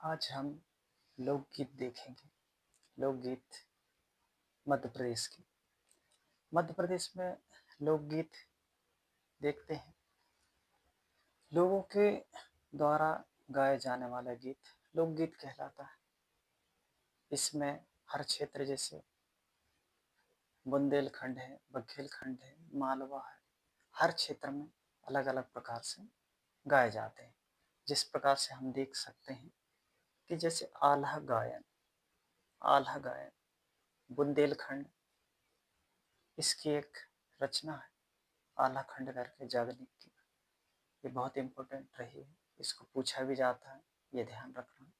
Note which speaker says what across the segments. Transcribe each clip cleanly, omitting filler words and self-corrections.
Speaker 1: आज हम लोकगीत देखेंगे। लोकगीत मध्य प्रदेश की। मध्य प्रदेश में लोकगीत देखते हैं। लोगों के द्वारा गाए जाने वाला गीत लोकगीत कहलाता है। इसमें हर क्षेत्र जैसे बुंदेलखंड है, बघेलखंड है, मालवा है, हर क्षेत्र में अलग अलग प्रकार से गाए जाते हैं। जिस प्रकार से हम देख सकते हैं कि जैसे आल्हा गायन बुंदेलखंड, इसकी एक रचना है आल्हा खंड करके जागनिक की। ये बहुत इम्पोर्टेंट रही है, इसको पूछा भी जाता है, ये ध्यान रखना।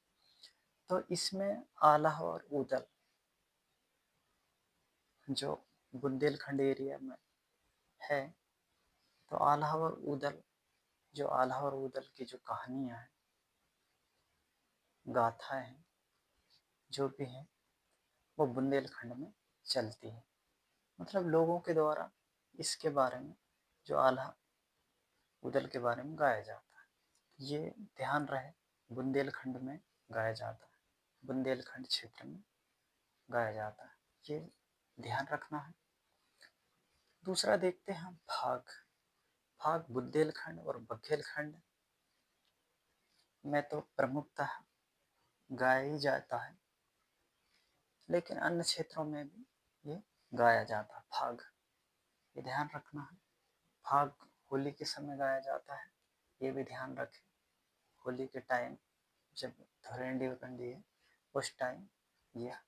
Speaker 1: तो इसमें आल्हा और उदल जो बुंदेलखंड एरिया में है, तो आल्हा और उदल, जो आल्हा और उदल की जो कहानियाँ हैं, गाथाएं हैं, जो भी हैं, वो बुंदेलखंड में चलती है। मतलब लोगों के द्वारा इसके बारे में, जो आल्हा उदल के बारे में गाया जाता है। ये ध्यान रहे, बुंदेलखंड में गाया जाता है, बुंदेलखंड क्षेत्र में गाया जाता है, ये ध्यान रखना है। दूसरा देखते हैं हम फाग। फाग बुंदेलखंड और बघेलखंड में तो प्रमुखतः गाया ही जाता है, लेकिन अन्य क्षेत्रों में भी ये गाया जाता है फाग, ये ध्यान रखना है। फाग होली के समय गाया जाता है, ये भी ध्यान रखें। होली के टाइम जब धुरेंडी उतरती है, उस टाइम यह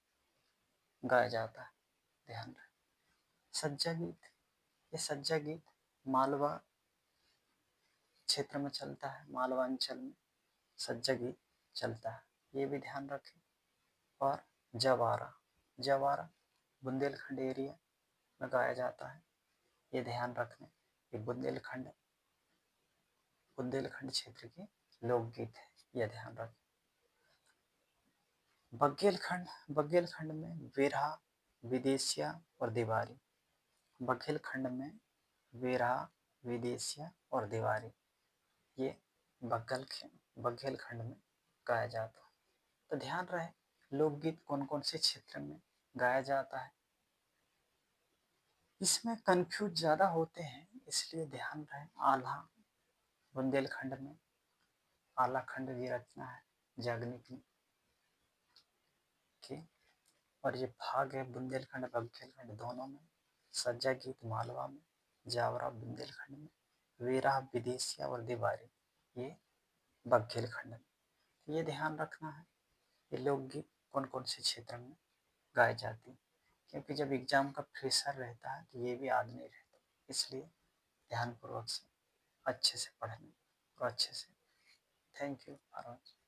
Speaker 1: गाया जाता है, ध्यान रखें। सज्जा गीत, ये सज्जा गीत मालवा क्षेत्र में चलता है, मालवा अंचल में सज्जा गीत चलता है, ये भी ध्यान रखें। और जवारा, जवारा बुंदेलखंड एरिया में गाया जाता है, ये ध्यान रखना। ये बुंदेलखंड क्षेत्र के लोकगीत है, यह ध्यान रखें। बघेलखंड, बघेलखंड में वेरहा, विदेशिया और दीवारी। बघेलखंड में वेरहा, विदेशिया और दीवारी, ये बघेलखंड में गाया जाता है। तो ध्यान रहे, लोकगीत कौन कौन से क्षेत्र में गाया जाता है। इसमें कंफ्यूज ज़्यादा होते हैं, इसलिए ध्यान रहे। आल्हा बुंदेलखंड में आल्हा खंड की रचना है जागनिक की, और ये भाग है बुंदेलखंड बघेलखंड दोनों में। सज्जा गीत मालवा में, जावरा बुंदेलखंड में, वेरहा विदेशिया और दीवारी ये बघेलखंड में। ये ध्यान रखना है, ये लोकगीत कौन कौन से क्षेत्र में गाए जाती है, क्योंकि जब एग्जाम का प्रेशर रहता है तो ये भी याद नहीं रहता, इसलिए ध्यानपूर्वक से अच्छे से पढ़ना और अच्छे से। Thank you for watching.